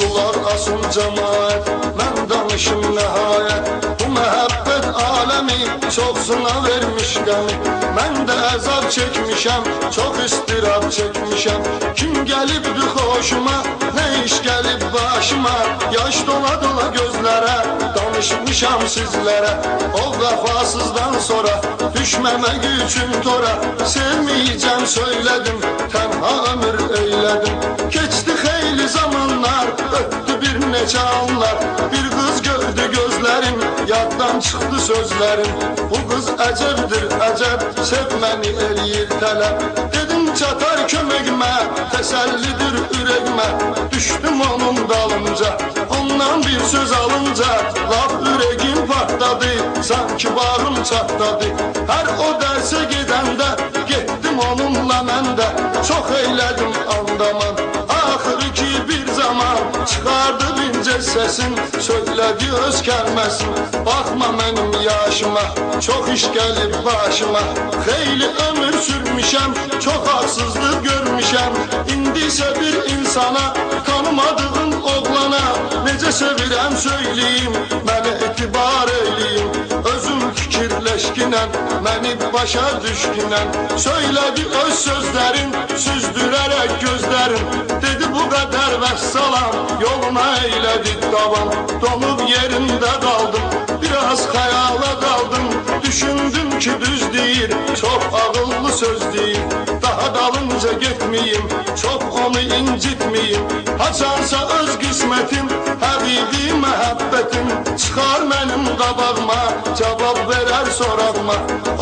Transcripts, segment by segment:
Qulaq asın cəmaət, mən danışım nəhayət. Bu məhəbbət aləmi çoxsuna vermiş qəmi. Mən də əzab çəkmişəm, çox istirab çəkmişəm. Kim gəlibdi xoşuma, nə iş gəlib başıma. Yaş dola dola gözlərə, danışmışam sizlərə. O vəfasızdan sonra düşməmək üçün tora. Sevməyəcəm söylədim, tənha ömür eylədim. Keçdi xeyli zamanlar, ötdü bir neçə anlar. Bir qız gördü gözlərim, yaddan çıxdı sözlərim. Bu qız əcəbdir əcəb, sevməni eləyir tələb. Dedim çatar köməkmə, təsəllidir ürəkmə. Düşdüm onun dalınca, ondan bir söz alınca. Laf ürəgim partladı, sanki bağım çatladı. Hər o dərsə gedəndə, getdim onunla mən də. Çox eylədim andaman, axırı ki bir zaman çıxardı incə səsin, söylədi öz kəlməsin. Baxma mənim yaşıma, çox iş gəlib başıma. Xeyli ömür sürmüşəm, çox haksızlıq görmüşəm. İndi isə bir insana, tanımadığım oğlana necə sevirəm söyləyim, mənə etibar eyləyim. Özüm fikirləşkinən, məni başa düşkünən. Söylədi öz sözlərin, süzdürərək gözlərin. Dedi bu qədər vəssalam, yoluna eylədi davam. Donub yerində qaldım, biraz xəyala daldım. Düşündüm ki düz deyir, çox ağıllı söz deyir. Daha dalınca getməyim, çox onu incitməyim. Haçansa öz qismətim, həqiqi məhəbbətim. Çıxar mənim qabağıma, cavab verər sorağıma.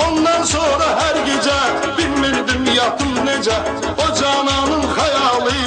Ondan sonra hər gecə bilmirdim yatım necə. O cananın xəyalı,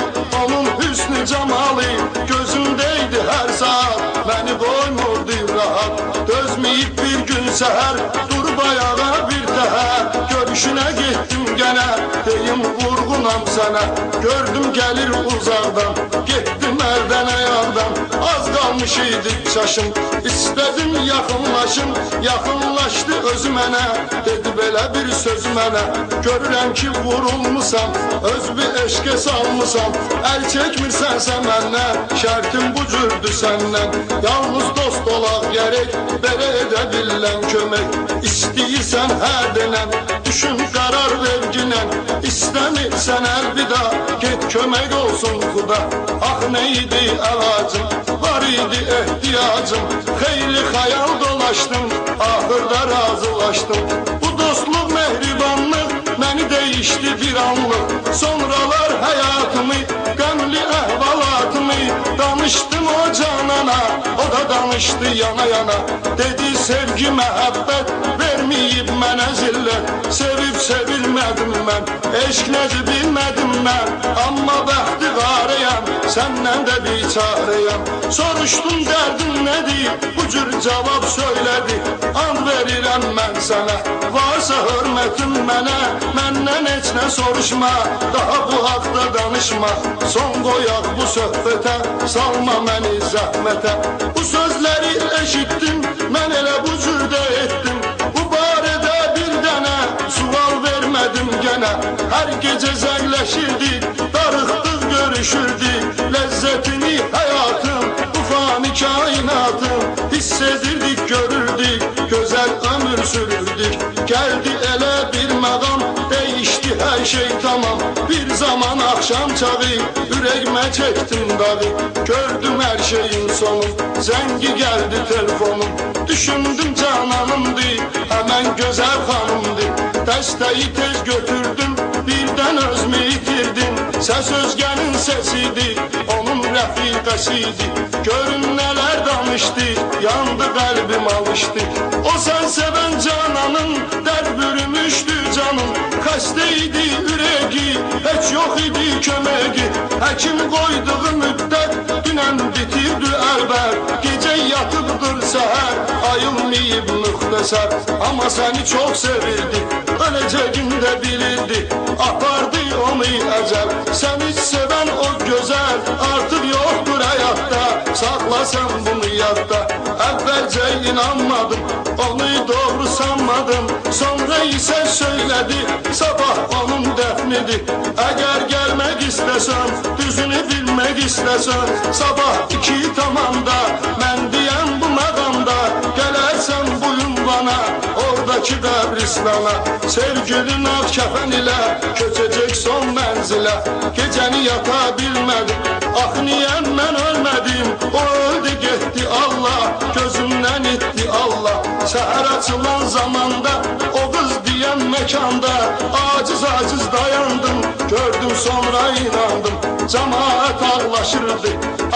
onun hüsnü cəmalı gözümdeydi hər saat, məni qoymurdu rahat. Dözməyib bir gün səhər, durub ayağa bir təhər. Görüşünə getdim gənə, deyim vurğunam sənə. Gördüm gəlir uzaqdan, getdim əldən ayaqdan. Az qalmış idi çaşım, istədim yaxınlaşım. Yaxınlaşdı özü mənə, dedi belə bir söz mənə. Görürəm ki vurulmusan, öz bir eşqə salmısan. Əl çəkmirsənsə məndən, şərtim bu cürdür səndən. Yalnız dost olaq gərək, belə edə bilən kömək. İstəyirsən hə denən, düşün qərar verginən. İstəmirsən əlvida, get kömək olsun xuda. Ah nə idi əlacım, var idi ehtiyacım. Xeyli xəyal dolaşdım, axırda razılaşdım. Bu dostluq, mehribanlıq məni dəyişdi bir anlıq. Sonralar həyatımı, qəmli əhvalatımı danışdım o canana, o da danışdı yana yana. Dedi sevgi məhəbbət verməyib mənə zillət. Sevib sevilmədim mən, eşq nədir bilmədim mən. Amma bəxti qarıyam, səndən də biçarıyam. Soruşdum dərdin nədir, bu cür cavab söylədi. And verirəm mən sənə, varsa hörmətin mənə. Məndən heç nə soruşma, daha bu haqda danışma. Son qoyaq bu söhbətə, salma məni zəhmətə. Bu sözləri eşitdim, mən elə bu cürdə etdim. Bu barədə bir dənə sual vermədim gənə. Hər gecə zəngləşirdik, darıxdıq görüşürdük. Ləzzətini həyatım, bu fani kainatım hiss edirdik, görürdük, gözəl ömür sürürdük. Gəldi elə bir məqam, dəyişdi hər şey tamam. Bir zaman axşam çağı, ürəyimə çəkdim dağı. Gördüm hər şeyin sonu, zəngi gəldi telefonum. Düşündüm cananımdır, həmən gözəl xanımdır. Dəstəyi tez götürdüm, birdən özümü itirdim. Səs özgənin səsidir, onun rəfiqəsidir. Görün nələr danışdı, yandı qəlbim alışdı. O sən sevən cananın, dərd bürümüşdü canım. Xəstə idi ürəyi, heç yox idi köməyi. Həkim qoyduğu müddət, dünən bitirdi əlbər. Gecə yatıbdır səhər, ayılmayıb müxtəsər. Amma səni çox sevirdi, öləcəyin də bilirdi. Apardı onu əcəl, səni sevən o gözəl. Artıq yoxdur həyatda, saxla sən bunu yadda. Əvvəlcə inanmadım, onu doğru sanmadım. Sonra isə söylədi, sabah onun dəfnidir. Əgər gəlmək istəsəm, düzünü bilmək istəsən sabah 2 tamamda mən deyəm bu məqamda gələrsən bu ünvana oradakı qəbristana sevgilin ağ kəfən ilə köçəcək son mənzilə gecəni yata bilmədim ah niyə mən ölmədim o öldü getdi Allah gözümdən itdi Allah səhər açılan zamanda o qız deyən məkanda aciz dayandım gördüm sonra inandım cemaat ağlaşırdı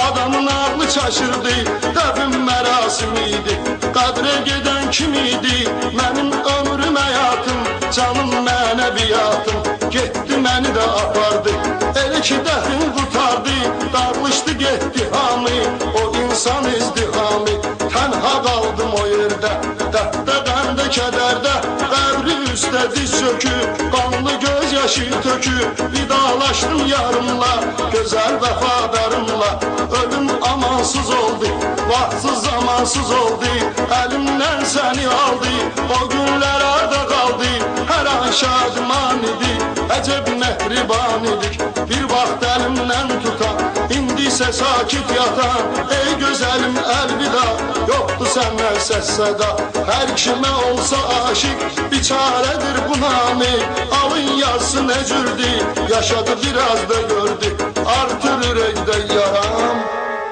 adamın ağlı çaşırdı dəfn mərasimi idi qədrə gedən kim idi mənim ömrüm həyatım canım mənəviyyatım getdi məni də apardı elə ki dəfn qurtardı dağılışdı getdi hamı o insan izdihamı tənha qaldım o yerdə dərddə qəmdə kədərdə qəbri üstə diz çökür qanlı göz yaşı tökür vidalaşdım yarımla gözəl vəfadarımla ölüm amansız oldu vaxtsız zamansız oldu əlimdən səni aldı o günlər arda qaldı hər an şadman idi əcəb məhriban idik bir vaxt əlimdən tutan indi isə sakit yatan ey gözəlim əlvida yoxdur səndən səs səda hər kimə olsa aşiq biçarədir bu nami alın yazsın əcürdü yaşadı biraz da gördü artır ürəkdə yaram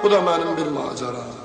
bu da mənim bir macəram